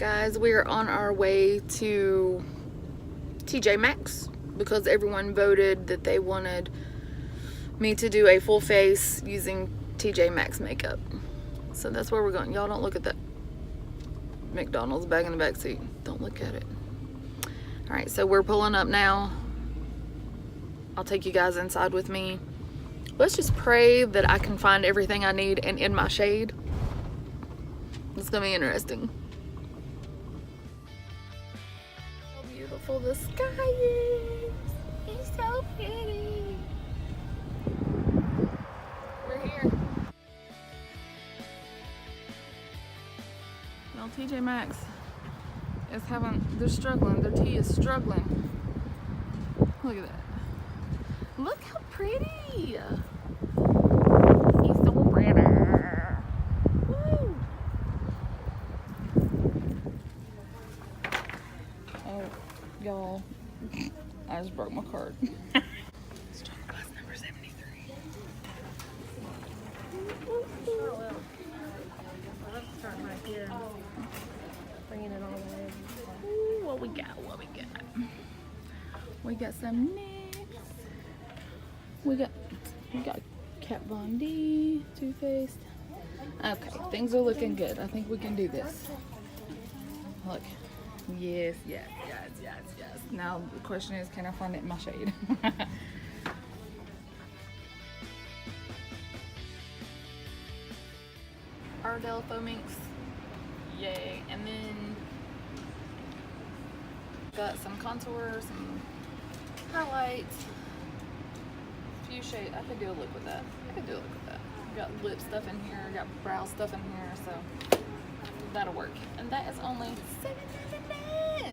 Guys, we are on our way to TJMAXX because everyone voted that they wanted me to do a full face using TJMAXX makeup. So that's where we're going. Y'all don't look at that McDonald's bag in the back seat. Don't look at it. All right, so we're pulling up now. I'll take you guys inside with me. Let's just pray that I can find everything I need and in my shade. It's gonna be interesting. How beautiful the sky is. It's so pretty. We're here. Well, TJMAXX is they're struggling. Their tea is struggling. Look at that. Look how pretty. He's so pretty. Woo. Oh, y'all, I just broke my card. Struggle bus number 73. Bringing it all the way. Ooh, what we got? What we got? We got some NYX. We got Kat Von D, Too Faced. Okay, things are looking good. I think we can do this. Look. Yes, yes, yes, yes, yes. Now the question is, can I find it in my shade? Ardell Faux Minks. Yay. And then got some contour, some highlights, a few shades. I could do a look with that. Got lip stuff in here, got brow stuff in here, so that'll work. And that is only $7.99.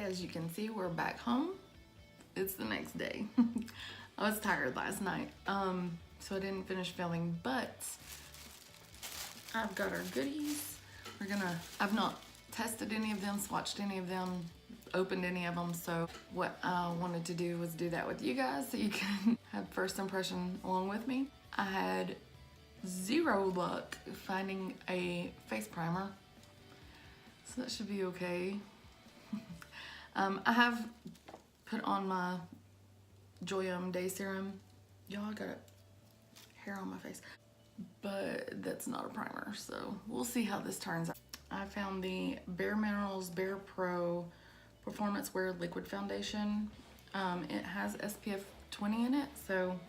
As you can see, we're back home. It's the next day. I was tired last night, so I didn't finish filming, but I've got our goodies. I've not tested any of them, swatched any of them, opened any of them, so what I wanted to do was do that with you guys so you can have first impression along with me. I had zero luck finding a face primer, so that should be okay. I have put on my JOYOME Day Serum. Y'all, I got hair on my face, but that's not a primer, so we'll see how this turns out. I found the BareMinerals Bare Pro Performance Wear Liquid Foundation. It has SPF 20 in it, so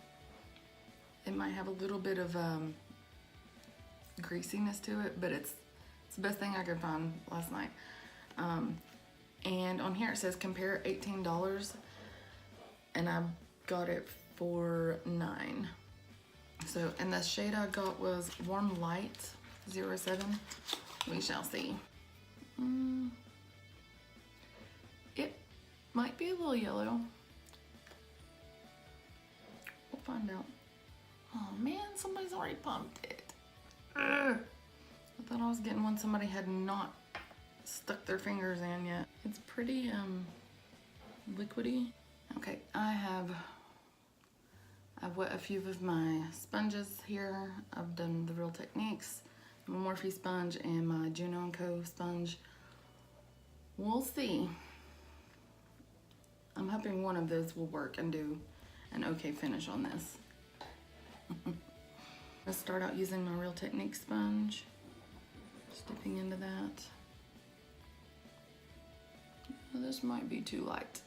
it might have a little bit of greasiness to it, but it's the best thing I could find last night. And on here it says compare $18, and I got it for $9. So, and the shade I got was Warm Light 07. We shall see. It might be a little yellow. We'll find out. Oh man, somebody's already pumped it. Ugh. I thought I was getting one somebody had not stuck their fingers in yet. It's pretty liquidy. Okay, I've wet a few of my sponges here. I've done the Real Techniques, my Morphe sponge, and my Juno & Co sponge. We'll see. I'm hoping one of those will work and do an okay finish on this. Let's start out using my Real Techniques sponge. Just dipping into that. This might be too light.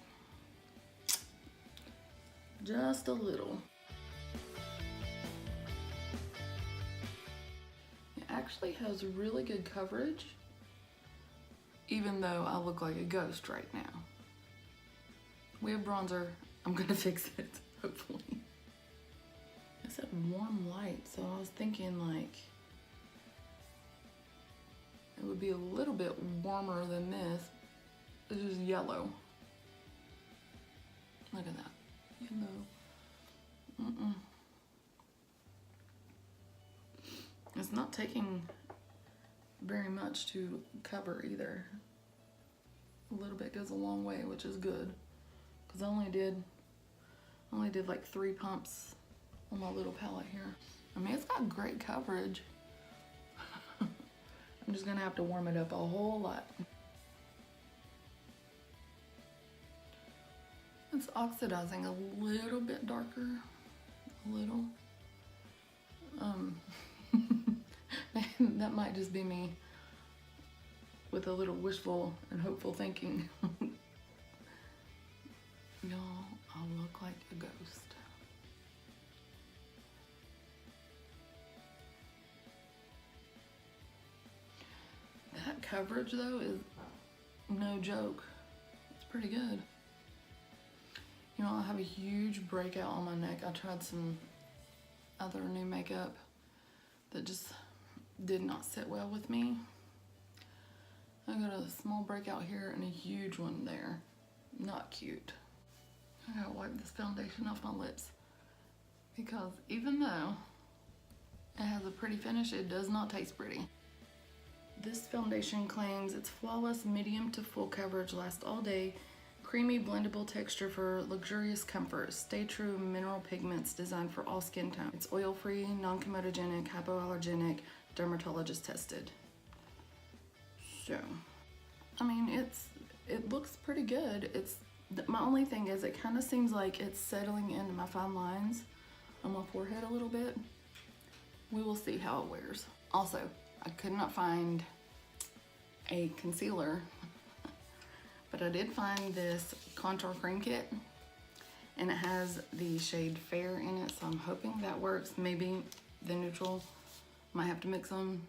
Just a little. It actually has really good coverage, even though I look like a ghost right now. We have bronzer. I'm gonna fix it, hopefully. It said warm light, so I was thinking like it would be a little bit warmer than this. It's just yellow. Look at that. Yellow. It's not taking very much to cover either. A little bit goes a long way, which is good. Cause I only did like 3 pumps on my little palette here. I mean, it's got great coverage. I'm just gonna have to warm it up a whole lot. It's oxidizing a little bit darker, a little. That might just be me with a little wishful and hopeful thinking. Y'all, I'll look like a ghost. That coverage though is no joke. It's pretty good. You know, I have a huge breakout on my neck. I tried some other new makeup that just did not sit well with me. I got a small breakout here and a huge one there. Not cute. I gotta wipe this foundation off my lips because even though it has a pretty finish, it does not taste pretty. This foundation claims it's flawless, medium to full coverage, lasts all day, creamy blendable texture for luxurious comfort, stay true mineral pigments designed for all skin tones. It's oil-free, non-comedogenic, hypoallergenic, dermatologist tested. So, I mean, it looks pretty good. My only thing is it kind of seems like it's settling into my fine lines on my forehead a little bit. We will see how it wears. Also, I could not find a concealer, but I did find this contour cream kit, and it has the shade Fair in it, so I'm hoping that works. Maybe the neutral, might have to mix them.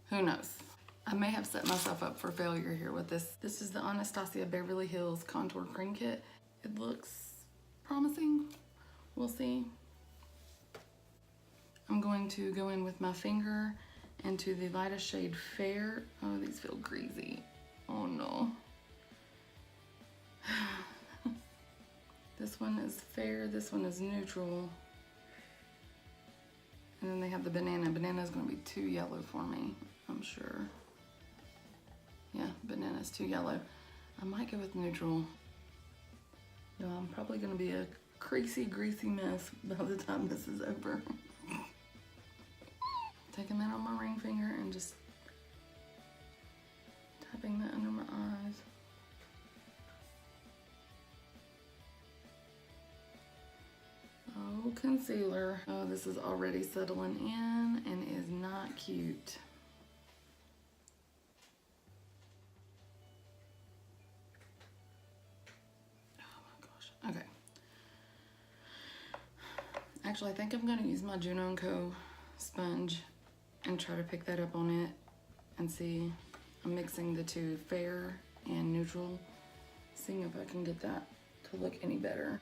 Who knows? I may have set myself up for failure here with this. This is the Anastasia Beverly Hills Contour Cream Kit. It looks promising. We'll see. I'm going to go in with my finger into the lightest shade Fair. Oh, these feel greasy. Oh no. This one is Fair, this one is neutral. And then they have the banana. Banana is gonna be too yellow for me, I'm sure. Yeah, banana's too yellow. I might go with neutral. No, I'm probably gonna be a creasy, greasy mess by the time this is over. Taking that on my ring finger and just tapping that under my eyes. Oh, concealer. Oh, this is already settling in and is not cute. Okay. Actually, I think I'm gonna use my Juno & Co sponge and try to pick that up on it and see. I'm mixing the two, Fair and neutral, seeing if I can get that to look any better.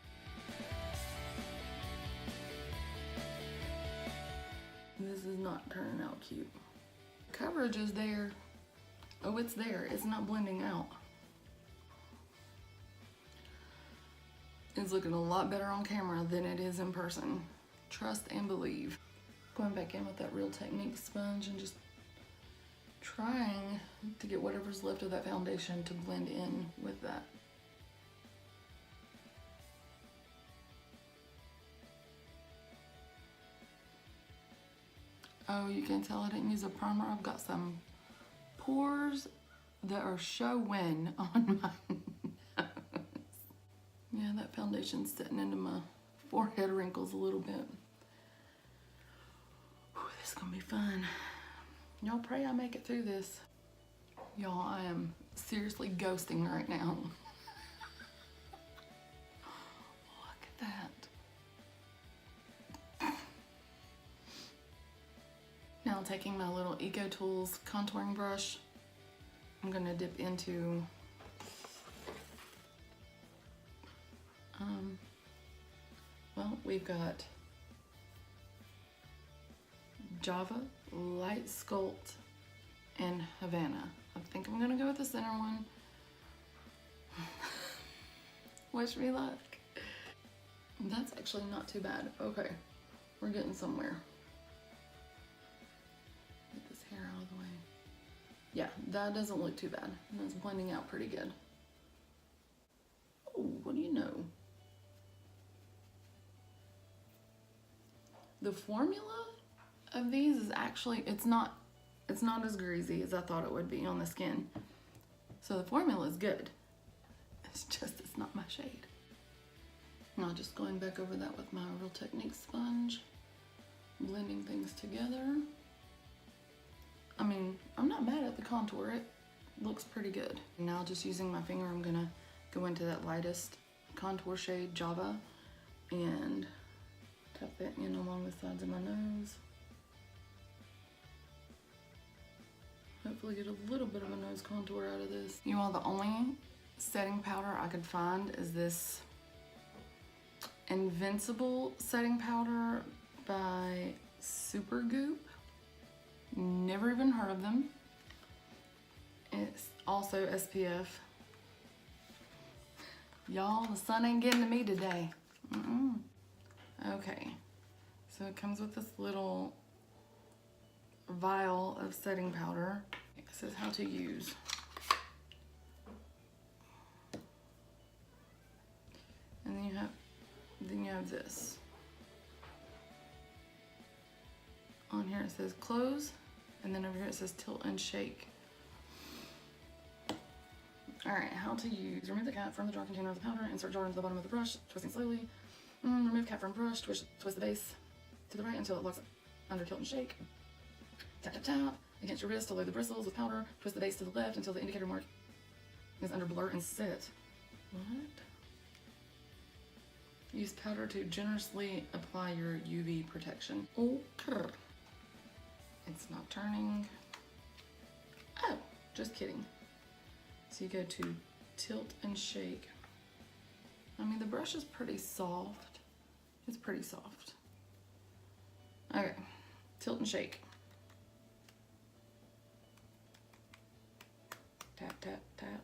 This is not turning out cute. Coverage is there. Oh, it's there. It's not blending out. It's looking a lot better on camera than it is in person. Trust and believe. Going back in with that Real Techniques sponge and just trying to get whatever's left of that foundation to blend in with that. Oh, you can tell I didn't use a primer. I've got some pores that are showing on my nose. Yeah, that foundation's setting into my forehead wrinkles a little bit. Whew, this is gonna be fun. Y'all pray I make it through this. Y'all, I am seriously ghosting right now. Look at that. Now taking my little Eco Tools contouring brush, I'm gonna dip into well, we've got Java, Light Sculpt, and Havana. I think I'm gonna go with the center one. Wish me luck. That's actually not too bad. Okay, we're getting somewhere. Get this hair out of the way. Yeah, that doesn't look too bad. That's blending out pretty good. Oh, what do you know? The formula of these is actually, it's not as greasy as I thought it would be on the skin. So the formula is good. It's just, it's not my shade. Now just going back over that with my Real Technique sponge, blending things together. I mean, I'm not mad at the contour. It looks pretty good. Now just using my finger, I'm gonna go into that lightest contour shade, Java, and tap that in along the sides of my nose. Hopefully get a little bit of a nose contour out of this. You all, the only setting powder I could find is this Invincible setting powder by SuperGoop. Never even heard of them. It's also SPF. Y'all, the sun ain't getting to me today. Okay, so it comes with this little vial of setting powder. It says how to use. And then you have this. On here it says close, and then over here it says tilt and shake. Alright, how to use. Remove the cap from the jar container of the powder, insert jar into the bottom of the brush, twisting slowly. Remove cap from brush, twist the base to the right until it locks under tilt and shake. Tap, tap, tap against your wrist to load the bristles with powder. Twist the base to the left until the indicator mark is under blur and set. What? Use powder to generously apply your UV protection. Okay. It's not turning. Oh, just kidding. So you go to tilt and shake. I mean, the brush is pretty soft. It's pretty soft. Okay, tilt and shake. Tap, tap, tap.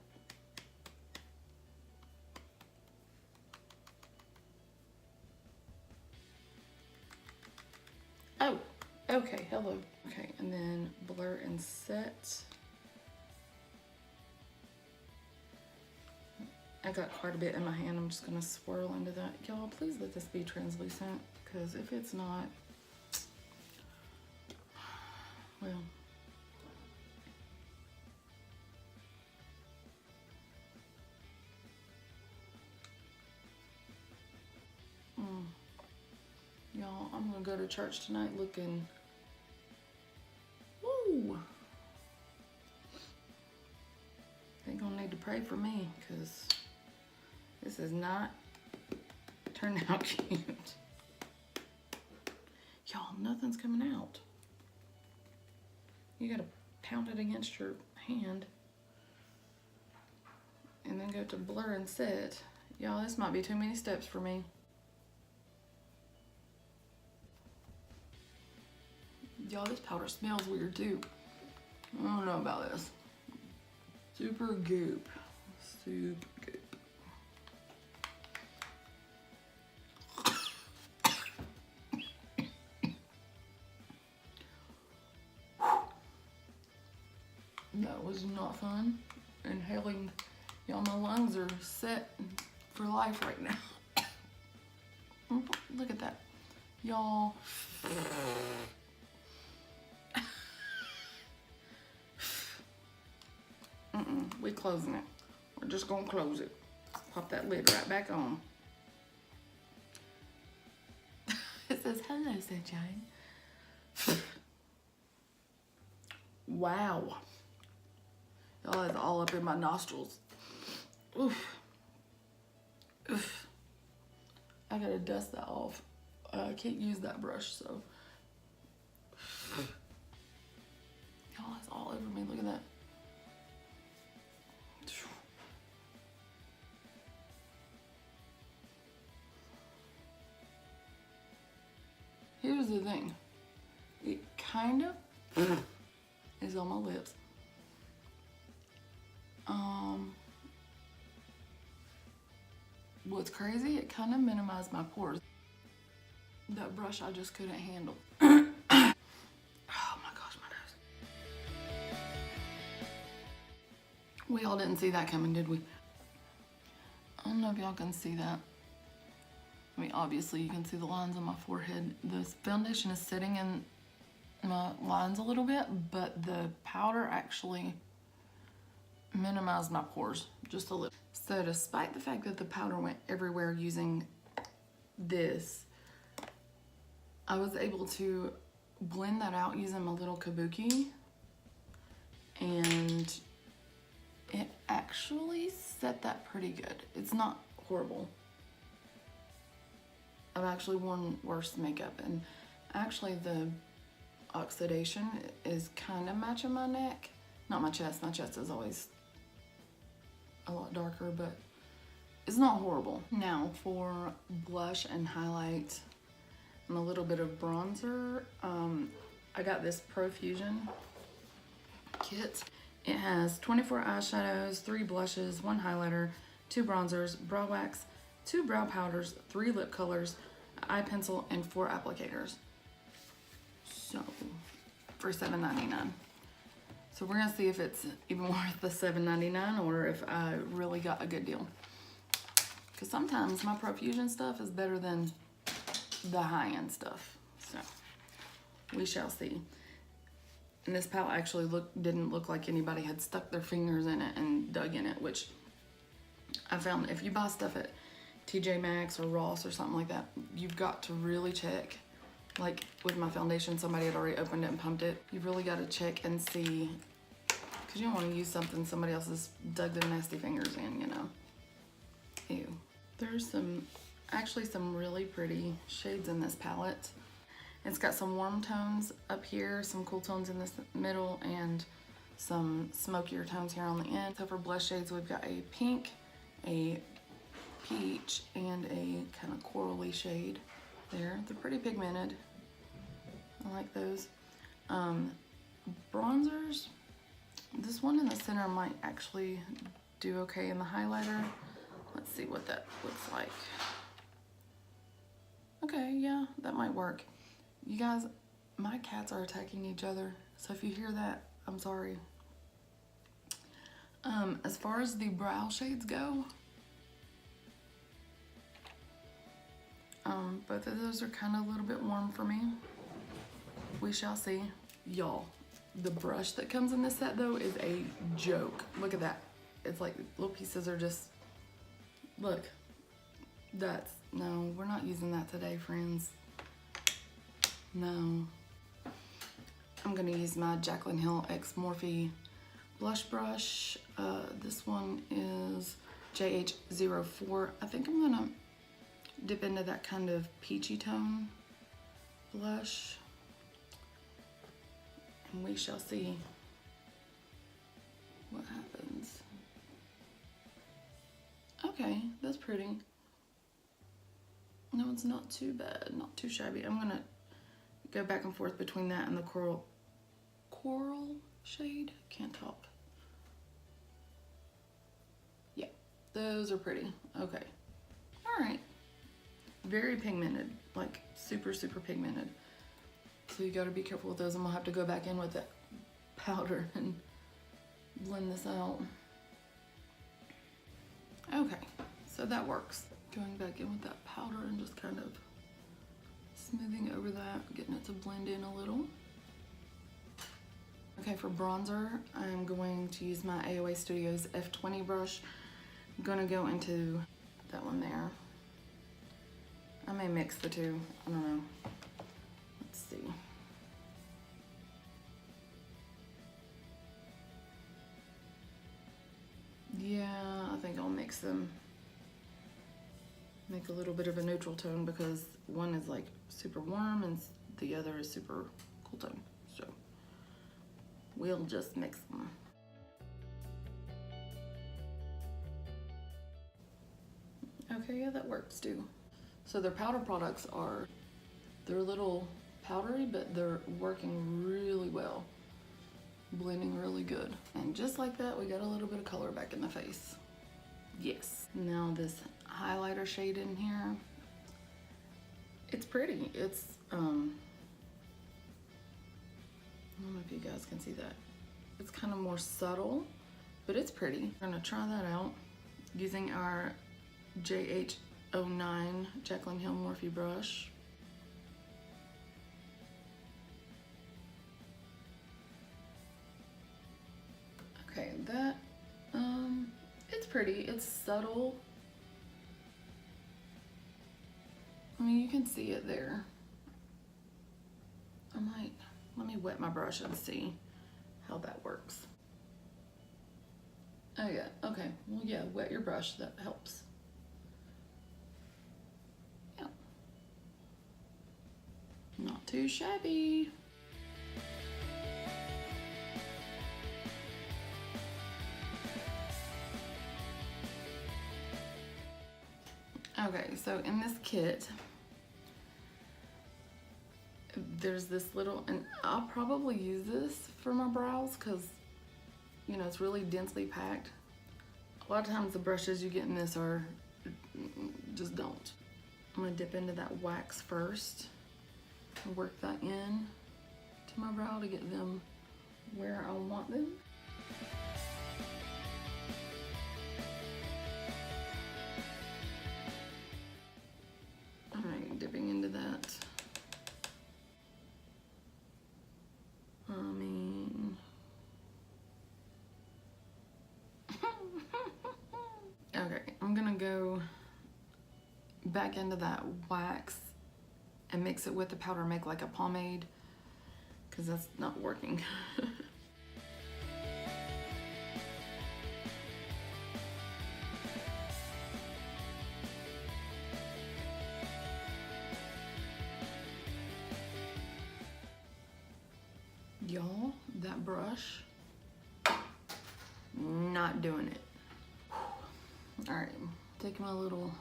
Oh, okay, hello. Okay, and then blur and set. I got quite a bit in my hand. I'm just gonna swirl into that. Y'all, please let this be translucent, because if it's not, well. Y'all, I'm gonna go to church tonight looking, woo. They're gonna need to pray for me, because this is not turned out cute. Y'all, nothing's coming out. You gotta pound it against your hand and then go to blur and set. Y'all, this might be too many steps for me. Y'all, this powder smells weird too. I don't know about this. SuperGoop. SuperGoop. That was not fun. Inhaling, y'all, my lungs are set for life right now. Look at that, y'all. We closing it. We're just gonna close it. Pop that lid right back on. It says, hello, sunshine. Wow. Y'all, it's all up in my nostrils. Oof. Oof. I gotta dust that off. I can't use that brush, so. Y'all, it's all over me. Look at that. Here's the thing. It kind of is on my lips. What's crazy, it kind of minimized my pores. That brush I just couldn't handle. Oh my gosh, my nose. We all didn't see that coming, did we? I don't know if y'all can see that. I mean, obviously you can see the lines on my forehead. This foundation is sitting in my lines a little bit, but the powder actually minimized my pores just a little. So despite the fact that the powder went everywhere using this, I was able to blend that out using my little kabuki, and it actually set that pretty good. It's not horrible. I've actually worn worse makeup, and actually the oxidation is kind of matching my neck. Not my chest. My chest is always a lot darker, but it's not horrible. Now for blush and highlight and a little bit of bronzer, I got this Profusion kit. It has 24 eyeshadows, 3 blushes, 1 highlighter, 2 bronzers, brow wax, 2 brow powders, 3 lip colors, eye pencil, and 4 applicators. So for $7.99. So we're gonna see if it's even worth the $7.99 or if I really got a good deal. Because sometimes my Profusion stuff is better than the high-end stuff. So we shall see. And this palette actually didn't look like anybody had stuck their fingers in it and dug in it, which I found if you buy stuff at TJMAXX or Ross or something like that, you've got to really check. Like with my foundation, somebody had already opened it and pumped it. You've really got to check and see, because you don't want to use something somebody else has dug their nasty fingers in, you know. Ew. There's actually some really pretty shades in this palette. It's got some warm tones up here, some cool tones in this middle, and some smokier tones here on the end. So for blush shades, we've got a pink, a peach, and a kind of corally shade there. They're pretty pigmented. I like those. Bronzers, this one in the center might actually do okay in the highlighter. Let's see what that looks like. Okay, yeah, that might work. You guys, my cats are attacking each other, so if you hear that, I'm sorry. As far as the brow shades go, both of those are kind of a little bit warm for me. We shall see. Y'all, the brush that comes in this set though is a joke. Look at that. It's like little pieces are just, look, no, we're not using that today, friends. No. I'm gonna use my Jaclyn Hill X Morphe blush brush. This one is JH04. I think I'm gonna dip into that kind of peachy tone blush, and we shall see what happens. Okay, that's pretty. No, it's not too bad, not too shabby. I'm gonna go back and forth between that and the coral shade. Can't talk. Yeah, those are pretty. Okay, all right. Very pigmented, like super, super pigmented. So you gotta be careful with those, and we'll have to go back in with that powder and blend this out. Okay, so that works. Going back in with that powder and just kind of smoothing over that, getting it to blend in a little. Okay, for bronzer, I'm going to use my AOA Studios F20 brush. I'm gonna go into that one there. I may mix the two, I don't know. Let's see. Yeah, I think I'll mix them. Make a little bit of a neutral tone because one is like super warm and the other is super cool tone. So we'll just mix them. Okay, yeah, that works too. So their powder products they're a little powdery, but they're working really well. Blending really good. And just like that, we got a little bit of color back in the face. Yes. Now this highlighter shade in here, it's pretty. It's, I don't know if you guys can see that. It's kind of more subtle, but it's pretty. We're gonna try that out using our JH09 Jaclyn Hill Morphe brush. Okay, that, it's pretty, it's subtle. I mean, you can see it there. Let me wet my brush and see how that works. Oh yeah, okay, well yeah, wet your brush, that helps. Yeah. Not too shabby. Okay, so in this kit, there's this little, and I'll probably use this for my brows because, you know, it's really densely packed. A lot of times the brushes you get in this are, just don't. I'm gonna dip into that wax first and work that in to my brow to get them where I want them. Alright, dipping into that. Okay, I'm gonna go back into that wax and mix it with the powder, make like a pomade, because that's not working. Y'all, that brush, not doing it. All right, taking my little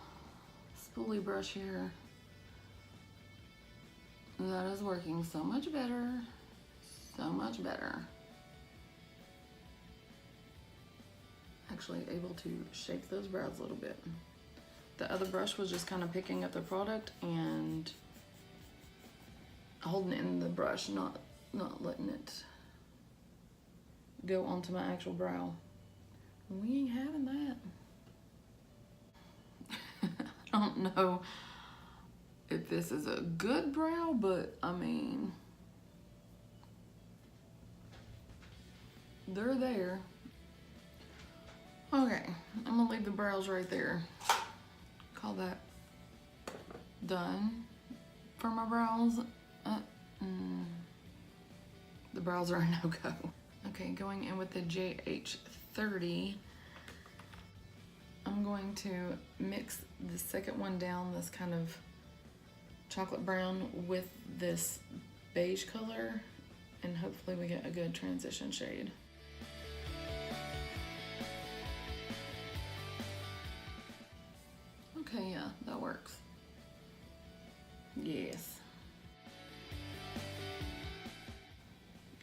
spoolie brush here. That is working so much better, so much better. Actually able to shape those brows a little bit. The other brush was just kind of picking up the product and holding it in the brush, not letting it go onto my actual brow. We ain't having that. I don't know if this is a good brow, but I mean, they're there. Okay, I'm gonna leave the brows right there. Call that done for my brows. The brows are a no-go. Okay, going in with the JH30, I'm going to mix the second one down, this kind of chocolate brown, with this beige color, and hopefully we get a good transition shade. Okay, yeah, that works. Yes.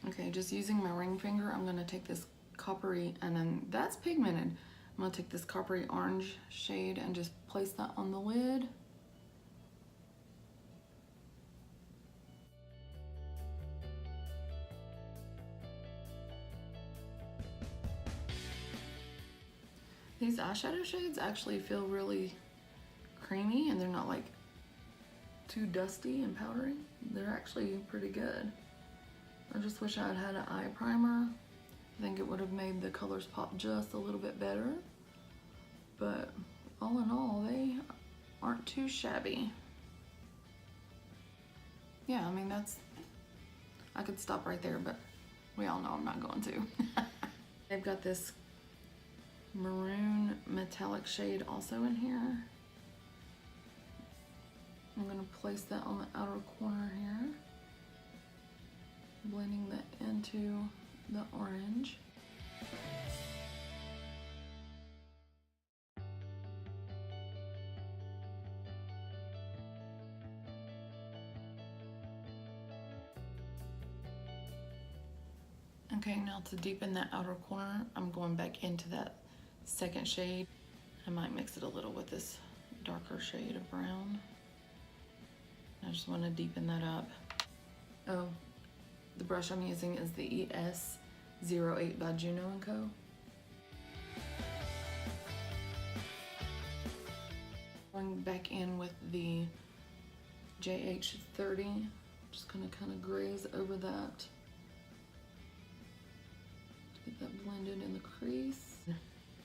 Okay, just using my ring finger, I'm gonna take this coppery, and then that's pigmented. I'm gonna take this coppery orange shade and just place that on the lid. These eyeshadow shades actually feel really creamy and they're not like too dusty and powdery. They're actually pretty good. I just wish I had had an eye primer. I think it would have made the colors pop just a little bit better. But all in all, they aren't too shabby. Yeah, I mean, I could stop right there, but we all know I'm not going to. They've got this maroon metallic shade also in here. I'm gonna place that on the outer corner here, blending that into the orange. Okay, now to deepen that outer corner, I'm going back into that second shade. I might mix it a little with this darker shade of brown. I just want to deepen that up. Oh, the brush I'm using is the ES08 by Juno & Co. Going back in with the JH30, just gonna kind of graze over that. Get that blended in the crease.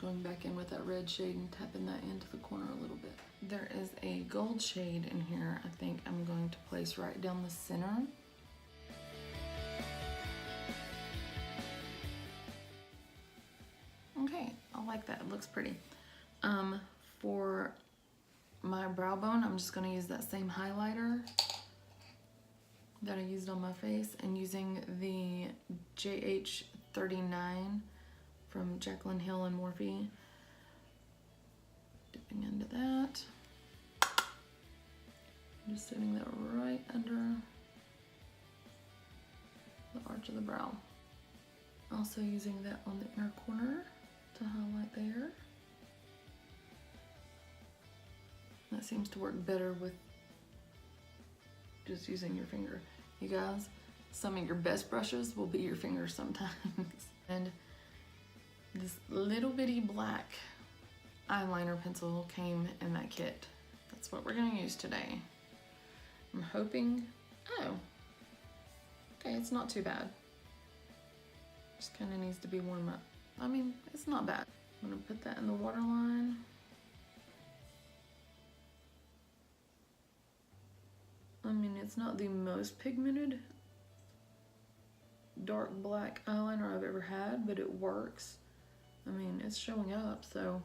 Going back in with that red shade and tapping that into the corner a little bit. There is a gold shade in here I think I'm going to place right down the center. Okay, I like that, it looks pretty. For my brow bone, I'm just gonna use that same highlighter that I used on my face and using the JH39 from Jaclyn Hill and Morphe. Dipping into that. Just setting that right under the arch of the brow. Also using that on the inner corner to highlight there. That seems to work better with just using your finger. You guys, some of your best brushes will be your fingers sometimes. And this little bitty black eyeliner pencil came in that kit. That's what we're gonna use today. I'm hoping, oh, okay, it's not too bad. Just kinda needs to be warmed up. I mean, it's not bad. I'm gonna put that in the waterline. I mean, it's not the most pigmented dark black eyeliner I've ever had, but it works. I mean, it's showing up, so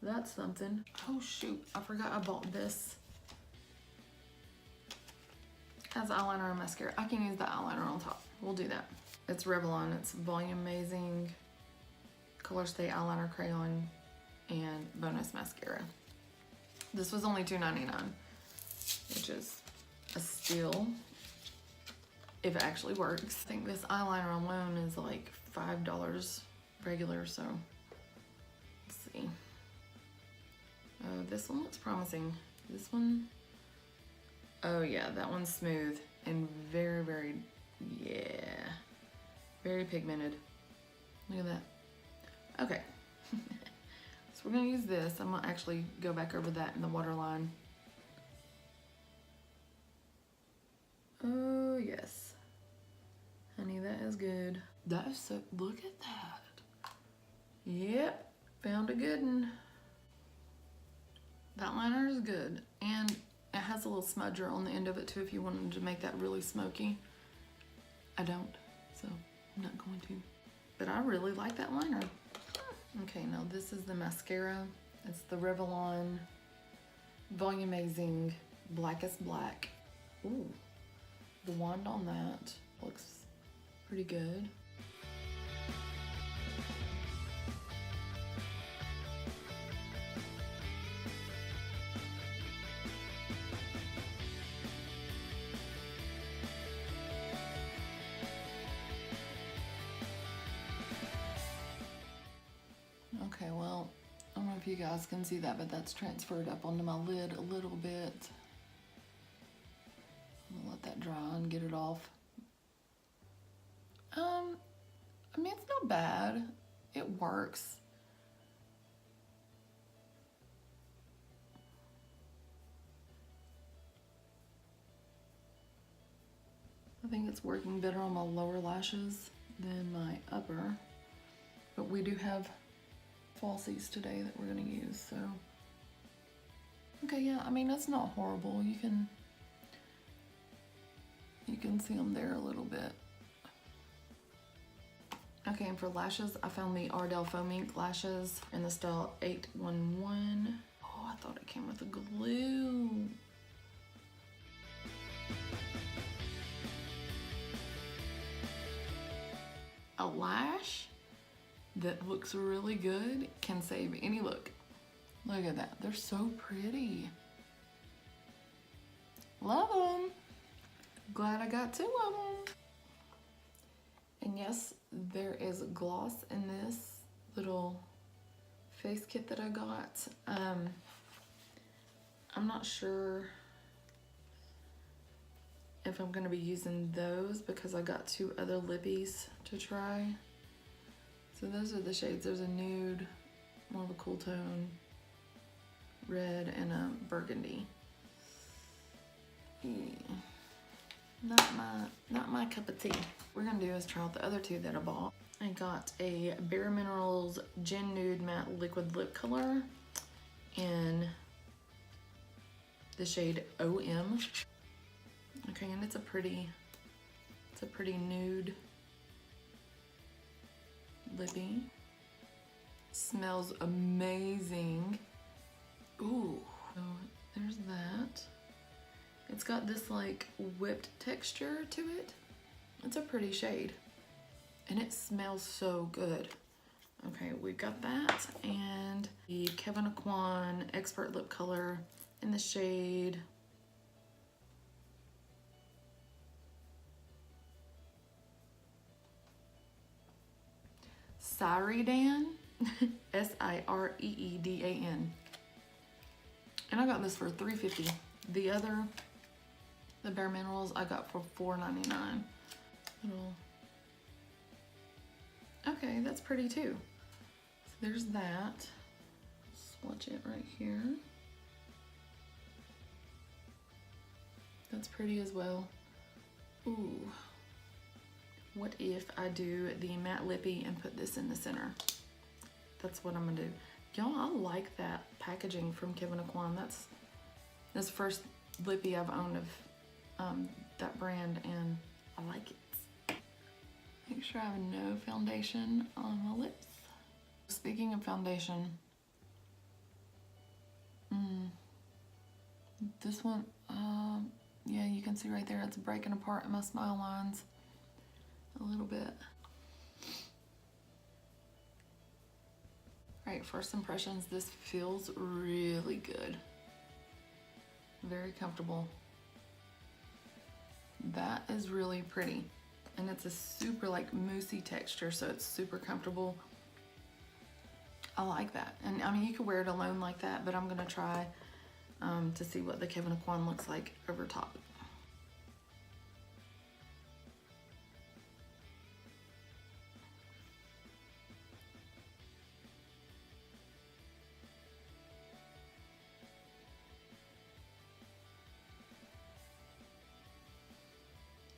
that's something. Oh shoot, I forgot I bought this as eyeliner and mascara. I can use the eyeliner on top. We'll do that. It's Revlon. It's Volume Amazing Color Stay Eyeliner Crayon and Bonus Mascara. This was only $2.99, which is a steal if it actually works. I think this eyeliner alone is like $5 regular, so let's see. Oh, this one looks promising. This one, oh yeah, that one's smooth and very, very, yeah, very pigmented. Look at that. Okay, so we're gonna use this. I'm gonna actually go back over that in the waterline. Oh yes, honey, that is good. That is so, look at that. Yep, found a good one. That liner is good, and it has a little smudger on the end of it too if you wanted to make that really smoky. I don't, so I'm not going to. But I really like that liner. Okay, now this is the mascara. It's the Revlon Volume Amazing Blackest Black. Ooh. The wand on that looks pretty good. Okay, well, I don't know if you guys can see that, but that's transferred up onto my lid a little bit. Let that dry and get it off. I mean, it's not bad. It works. I think it's working better on my lower lashes than my upper. But we do have falsies today that we're gonna use, so. Okay, yeah, I mean, that's not horrible. You can see them there a little bit. Okay, and for lashes, I found the Ardell Faux Mink lashes in the style 811. Oh, I thought it came with a glue. A lash that looks really good can save any look. Look at that, they're so pretty. Love them. Glad I got 2 of them. And yes, there is gloss in this little face kit that I got. I'm not sure if I'm gonna be using those because I got 2 other lippies to try. So those are the shades. There's a nude, more of a cool tone, red, and a burgundy. Yeah. Not my cup of tea. What we're gonna do is try out the other 2 that I bought. I got a BareMinerals Gin Nude Matte Liquid Lip Color in the shade OM. Okay, and it's a pretty nude lippy. Smells amazing. Ooh, so there's that. It's got this like whipped texture to it. It's a pretty shade and it smells so good. Okay, we've got that and the Kevyn Aucoin Expert Lip Color in the shade Sireedan, Sireedan. And I got this for $3.50. The BareMinerals I got for $4.99. Okay, that's pretty too. So there's that. Swatch it right here. That's pretty as well. Ooh. What if I do the matte lippy and put this in the center? That's what I'm gonna do. Y'all, I like that packaging from Kevyn Aucoin. That's the first lippy I've owned of that brand, and I like it. Make sure I have no foundation on my lips. Speaking of foundation, this one, yeah, you can see right there, it's breaking apart in my smile lines a little bit. Right, first impressions, this feels really good. Very comfortable. That is really pretty. And it's a super like moussey texture, so it's super comfortable. I like that. And I mean, you could wear it alone like that, but I'm gonna try to see what the Kevyn Aucoin looks like over top.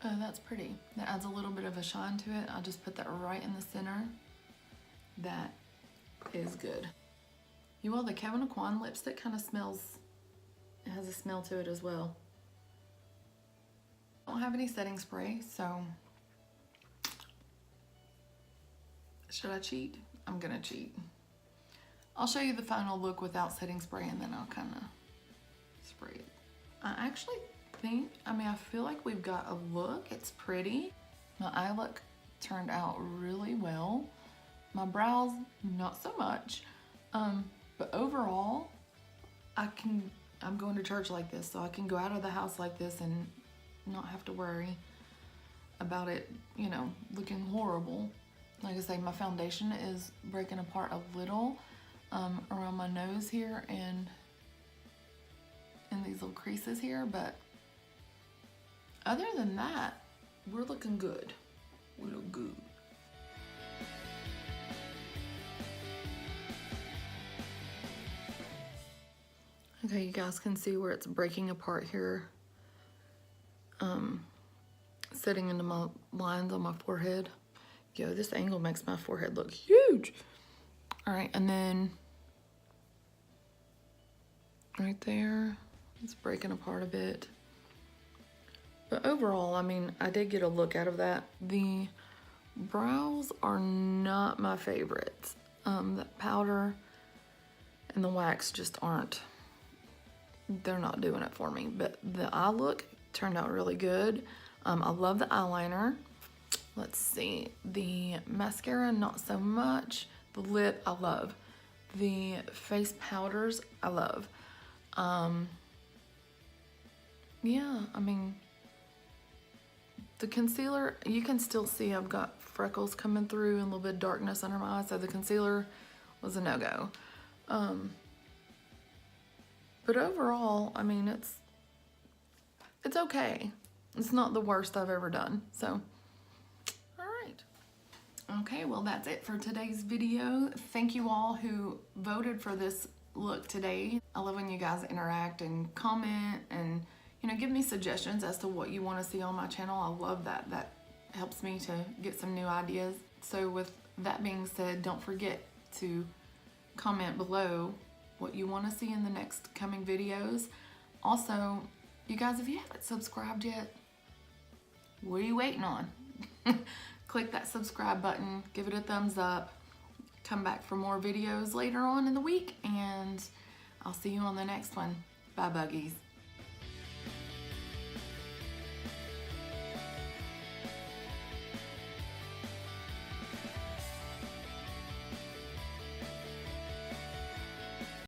Oh, that's pretty. That adds a little bit of a shine to it. I'll just put that right in the center. That is good. You all, the Kevyn Aucoin lipstick kind of smells, it has a smell to it as well. I don't have any setting spray, so should I cheat? I'm gonna cheat. I'll show you the final look without setting spray and then I'll kind of spray it. I actually think, I mean, I feel like we've got a look. It's pretty. My eye look turned out really well. My brows, not so much. But overall, I'm going to church like this, so I can go out of the house like this and not have to worry about it, you know, looking horrible. Like I say, my foundation is breaking apart a little around my nose here and in these little creases here, but other than that, we're looking good. We look good. Okay, you guys can see where it's breaking apart here. setting into my lines on my forehead. Yo, this angle makes my forehead look huge. All right, and then right there, it's breaking apart a bit. But overall, I mean, I did get a look out of that. The brows are not my favorites. The powder and the wax just aren't, they're not doing it for me. But the eye look turned out really good. I love the eyeliner. Let's see, the mascara, not so much. The lip, I love. The face powders, I love. Yeah, I mean, the concealer, you can still see I've got freckles coming through and a little bit of darkness under my eyes, so the concealer was a no-go. But overall, I mean, it's okay. It's not the worst I've ever done, so, all right. Okay, well, that's it for today's video. Thank you all who voted for this look today. I love when you guys interact and comment and, you know, give me suggestions as to what you want to see on my channel. I love that. That helps me to get some new ideas. So with that being said, don't forget to comment below what you want to see in the next coming videos. Also, you guys, if you haven't subscribed yet, what are you waiting on? Click that subscribe button, give it a thumbs up, come back for more videos later on in the week, and I'll see you on the next one. Bye, Buggies.